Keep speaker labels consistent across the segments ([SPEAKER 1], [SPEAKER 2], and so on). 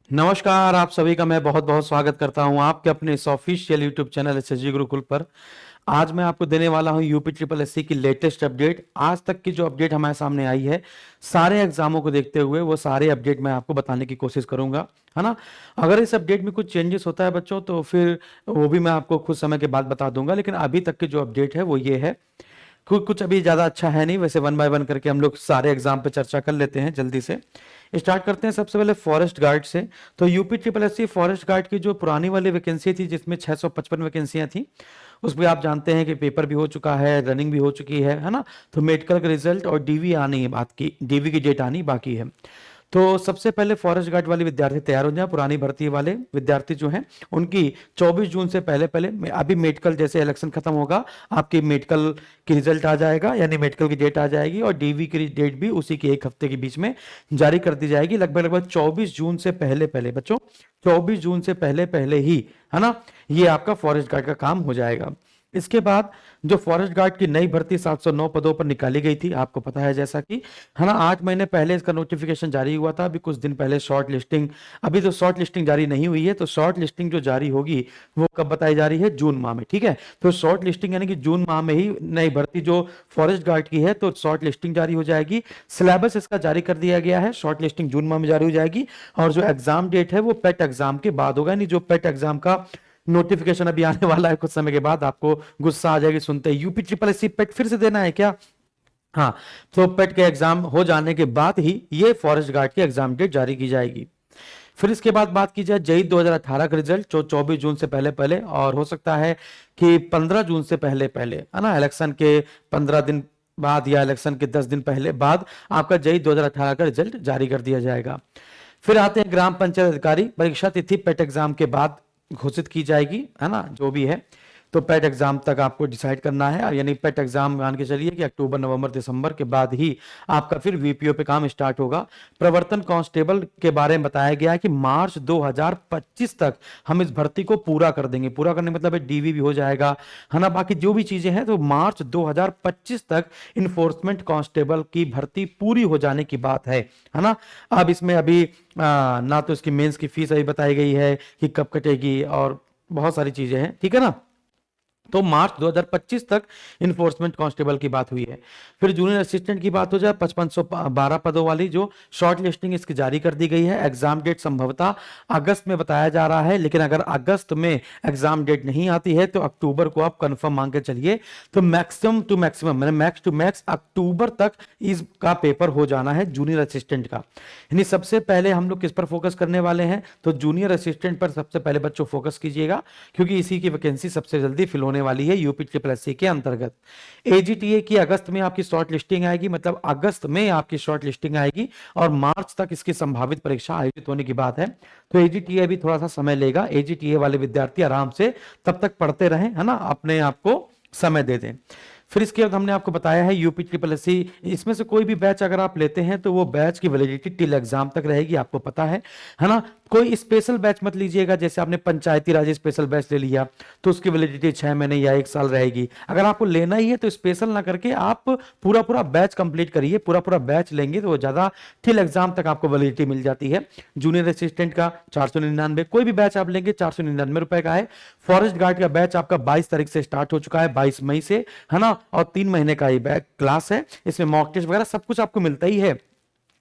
[SPEAKER 1] नमस्कार, आप सभी का मैं बहुत बहुत स्वागत करता हूं आपके अपने इस official YouTube channel SSG Gurukul पर। आज मैं आपको देने वाला हूं यूपी ट्रिपल एससी की लेटेस्ट अपडेट। आज तक की जो अपडेट हमारे सामने आई है, सारे एग्जामों को देखते हुए वो सारे अपडेट मैं आपको बताने की कोशिश करूंगा, है ना। अगर इस अपडेट में कुछ चेंजेस होता है बच्चों, तो फिर वो भी मैं आपको कुछ समय के बाद बता दूंगा। लेकिन अभी तक की जो अपडेट है वो ये है। कुछ अभी ज़्यादा अच्छा है नहीं। वैसे वन बाय वन करके हम लोग सारे एग्जाम पे चर्चा कर लेते हैं। जल्दी से स्टार्ट करते हैं सबसे पहले फॉरेस्ट गार्ड से। तो UP triple SC forest guard की जो पुरानी वाली वैकेंसी थी, जिसमें 655 वैकेंसियां थी, उसमें आप जानते हैं कि पेपर भी हो चुका है, रनिंग भी हो चुकी है ना। तो मेडिकल का रिजल्ट और डीवी आनी है, बात की डीवी की डेट आनी बाकी है। तो सबसे पहले फॉरेस्ट गार्ड वाले विद्यार्थी तैयार हो जाए। पुरानी भर्ती वाले विद्यार्थी जो हैं, उनकी 24 जून से पहले पहले अभी मेडिकल जैसे इलेक्शन खत्म होगा, आपकी मेडिकल की रिजल्ट आ जाएगा, यानी मेडिकल की डेट आ जाएगी और डीवी की डेट भी उसी के एक हफ्ते के बीच में जारी कर दी जाएगी। लगभग लगभग 24 जून से पहले पहले बच्चों, 24 जून से पहले पहले ही, है ना, ये आपका फॉरेस्ट गार्ड का काम हो जाएगा। इसके बाद जो फॉरेस्ट गार्ड की नई भर्ती 709 पदों पर निकाली गई थी, आपको पता है जैसा कि, है ना, 8 महीने पहले इसका नोटिफिकेशन जारी हुआ था। अभी कुछ दिन पहले शॉर्ट लिस्टिंग, अभी तो शॉर्ट लिस्टिंग जारी नहीं हुई है। तो शॉर्ट लिस्टिंग जो जारी होगी वो कब बताई जा रही है? जून माह में, ठीक है। तो शॉर्ट लिस्टिंग यानी कि जून माह में ही नई भर्ती जो फॉरेस्ट गार्ड की है, तो शॉर्ट लिस्टिंग जारी हो जाएगी। सिलेबस इसका जारी कर दिया गया है। शॉर्ट लिस्टिंग जून माह में जारी हो जाएगी और जो एग्जाम डेट है वो पेट एग्जाम के बाद होगा। यानी जो पेट एग्जाम का नोटिफिकेशन अभी आने वाला है कुछ समय के बाद, आपको गुस्सा आ जाएगी सुनते ही, यूपी ट्रिपल एससी पेट फिर से देना है क्या? हाँ। तो पेट के एग्जाम हो जाने के बाद ही ये फॉरेस्ट गार्ड की एग्जाम डेट जारी की जाएगी। फिर इसके बाद बात की जाए जेई 2018 का रिजल्ट, जो 24 जून से पहले पहले और हो सकता है कि 15 जून से पहले पहले, है ना, इलेक्शन के 15 दिन बाद या इलेक्शन के 10 दिन पहले बाद आपका जेई 2018 का रिजल्ट जारी कर दिया जाएगा। फिर आते हैं ग्राम पंचायत अधिकारी। परीक्षा तिथि पेट एग्जाम के बाद घोषित की जाएगी, है ना, जो भी है। तो पेट एग्जाम तक आपको डिसाइड करना है, यानी पेट एग्जाम मान के चलिए कि अक्टूबर नवंबर दिसंबर के बाद ही आपका फिर वीपीओ पे काम स्टार्ट होगा। प्रवर्तन कांस्टेबल के बारे में बताया गया है कि मार्च 2025 तक हम इस भर्ती को पूरा कर देंगे। पूरा करने मतलब डीवी भी हो जाएगा, है ना, बाकी जो भी चीजें हैं। तो मार्च 2025 तक इन्फोर्समेंट कांस्टेबल की भर्ती पूरी हो जाने की बात है ना। अब इसमें अभी ना तो इसकी मेंस की फीस अभी बताई गई है कि कब कटेगी, और बहुत सारी चीजें हैं, ठीक है ना। तो मार्च 2025 तक इन्फोर्समेंट कांस्टेबल की बात हुई है। फिर जूनियर असिस्टेंट की बात हो जाए, 5512 पदों वाली जो शॉर्ट लिस्टिंग इसकी जारी कर दी गई है। एग्जाम डेट संभवतः अगस्त में बताया जा रहा है, लेकिन अगर अगस्त में एग्जाम डेट नहीं आती है तो अक्टूबर को आप कंफर्म मान के चलिए। तो मैक्सिमम टू मैक्सिमम, मैंने मैक्स टू मैक्स अक्टूबर तक इसका पेपर हो जाना है जूनियर असिस्टेंट का। यानी सबसे पहले हम लोग किस पर फोकस करने वाले हैं? तो जूनियर असिस्टेंट पर सबसे पहले बच्चों फोकस कीजिएगा, क्योंकि इसी की वैकेंसी सबसे जल्दी फिल होने वाली है यूपी ट्रिपल एससी के अंतर्गत। एजीटीए की अगस्त में आपकी शॉर्ट लिस्टिंग आएगी, मतलब अगस्त में आपकी शॉर्ट लिस्टिंग आएगी और मार्च तक इसकी संभावित परीक्षा आयोजित होने की बात है। तो एजीटीए भी थोड़ा सा समय लेगा। एजीटीए वाले विद्यार्थी आराम से तब तक पढ़ते रहें, है ना, अपने आप को समय दे दें। फिर इसके बाद हमने आपको बताया है यूपी ट्रिपल एससी, इसमें से कोई भी बैच अगर आप लेते हैं तो वो बैच की वैलिडिटी टिल एग्जाम तक रहेगी, आपको पता है ना। कोई स्पेशल बैच मत लीजिएगा। जैसे आपने पंचायती राज स्पेशल बैच ले लिया तो उसकी वैलिडिटी 6 महीने या 1 साल रहेगी। अगर आपको लेना ही है तो स्पेशल ना करके आप पूरा पूरा बैच कंप्लीट करिए। पूरा पूरा बैच लेंगे तो ज्यादा टिल एग्जाम तक आपको वैलिडिटी मिल जाती है। जूनियर असिस्टेंट का 499, कोई भी बैच आप लेंगे 499 रुपए का है। फॉरेस्ट गार्ड का बैच आपका 22 तारीख से स्टार्ट हो चुका है, 22 मई से, है ना, और 3 महीने का ये बैच क्लास है। इसमें मॉक टेस्ट वगैरह सब कुछ आपको मिलता ही है।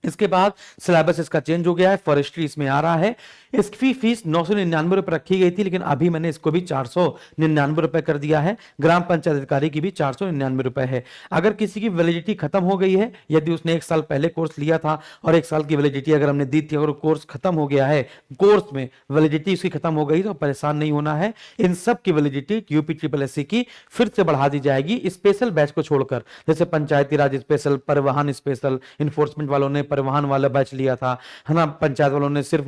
[SPEAKER 1] इसके बाद सिलेबस इसका चेंज हो गया है, फॉरेस्ट्री इसमें आ रहा है। इसकी फीस 999 रुपए रखी गई थी, लेकिन अभी मैंने इसको भी 499 रुपए कर दिया है। ग्राम पंचायत अधिकारी की भी 499 रुपए है। अगर किसी की वैलिडिटी खत्म हो गई है, यदि उसने 1 साल पहले कोर्स लिया था और 1 साल की वैलिडिटी अगर हमने दी थी, अगर कोर्स खत्म हो गया है, कोर्स में वैलिडिटी उसकी खत्म हो गई, तो परेशान नहीं होना है। इन सब की वैलिडिटी यूपी ट्रिपल एससी की फिर से बढ़ा दी जाएगी, स्पेशल बैच को छोड़कर। जैसे पंचायती राज स्पेशल, परिवहन स्पेशल, इन्फोर्समेंट वालों ने परिवहन वाला बैच लिया था, है ना, पंचायत वालों ने सिर्फ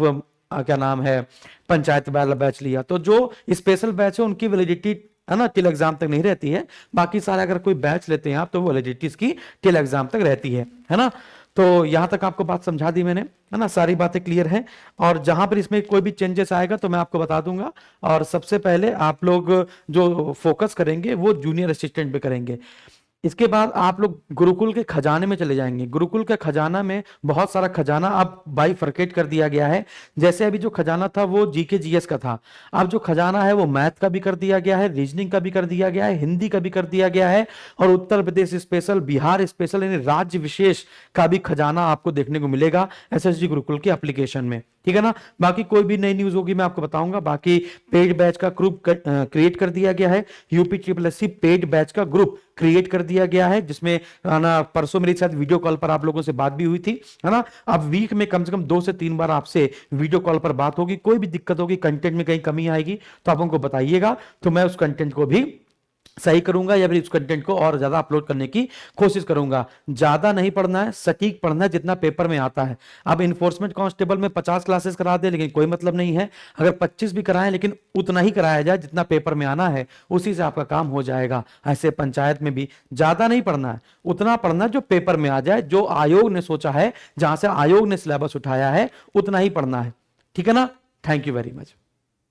[SPEAKER 1] क्या नाम है, पंचायत वाला बैच लिया। तो जो स्पेशल बैच है उनकी वैलिडिटी, है ना, टिल एग्जाम तक नहीं रहती है। बाकी सारे अगर कोई बैच लेते हैं आप तो वैलिडिटी इसकी टिल एग्जाम तक रहती है ना। तो यहां तक आपको बात समझा दी मैंने, है ना, सारी बातें क्लियर हैं। और जहां पर इसमें कोई भी चेंजेस आएगा तो मैं आपको बता दूंगा। और सबसे पहले आप लोग जो फोकस करेंगे वो जूनियर असिस्टेंट पे करेंगे। इसके बाद आप लोग गुरुकुल के खजाने में चले जाएंगे। गुरुकुल के खजाना में बहुत सारा खजाना अब बाइफरकेट कर दिया गया है। जैसे अभी जो खजाना था वो जीके जीएस का था, अब जो खजाना है वो मैथ का भी कर दिया गया है, रीजनिंग का भी कर दिया गया है, हिंदी का भी कर दिया गया है, और उत्तर प्रदेश स्पेशल, बिहार स्पेशल, यानी राज्य विशेष का भी खजाना आपको देखने को मिलेगा एसएसजी गुरुकुल के एप्लीकेशन में। ठीक है ना। बाकी कोई भी नई न्यूज होगी मैं आपको बताऊंगा। बाकी पेड बैच का ग्रुप क्रिएट कर दिया गया है, UP triple SC paid batch का ग्रुप क्रिएट कर दिया गया है, जिसमें ना परसों मेरे साथ वीडियो कॉल पर आप लोगों से बात भी हुई थी, है ना। अब वीक में कम से कम 2 से 3 बार आपसे वीडियो कॉल पर बात होगी। कोई भी दिक्कत होगी, कंटेंट में कहीं कमी आएगी तो आप हमको बताइएगा, तो मैं उस कंटेंट को भी सही करूंगा या फिर इस कंटेंट को और ज्यादा अपलोड करने की कोशिश करूंगा। ज्यादा नहीं पढ़ना है, सटीक पढ़ना है जितना पेपर में आता है। अब इन्फोर्समेंट कांस्टेबल में 50 क्लासेस करा दे लेकिन कोई मतलब नहीं है, अगर 25 भी कराएं लेकिन उतना ही कराया जाए जितना पेपर में आना है, उसी से आपका काम हो जाएगा। ऐसे पंचायत में भी ज्यादा नहीं पढ़ना है, उतना पढ़ना जो पेपर में आ जाए, जो आयोग ने सोचा है, जहां से आयोग ने सिलेबस उठाया है उतना ही पढ़ना है। ठीक है ना। Thank you very much.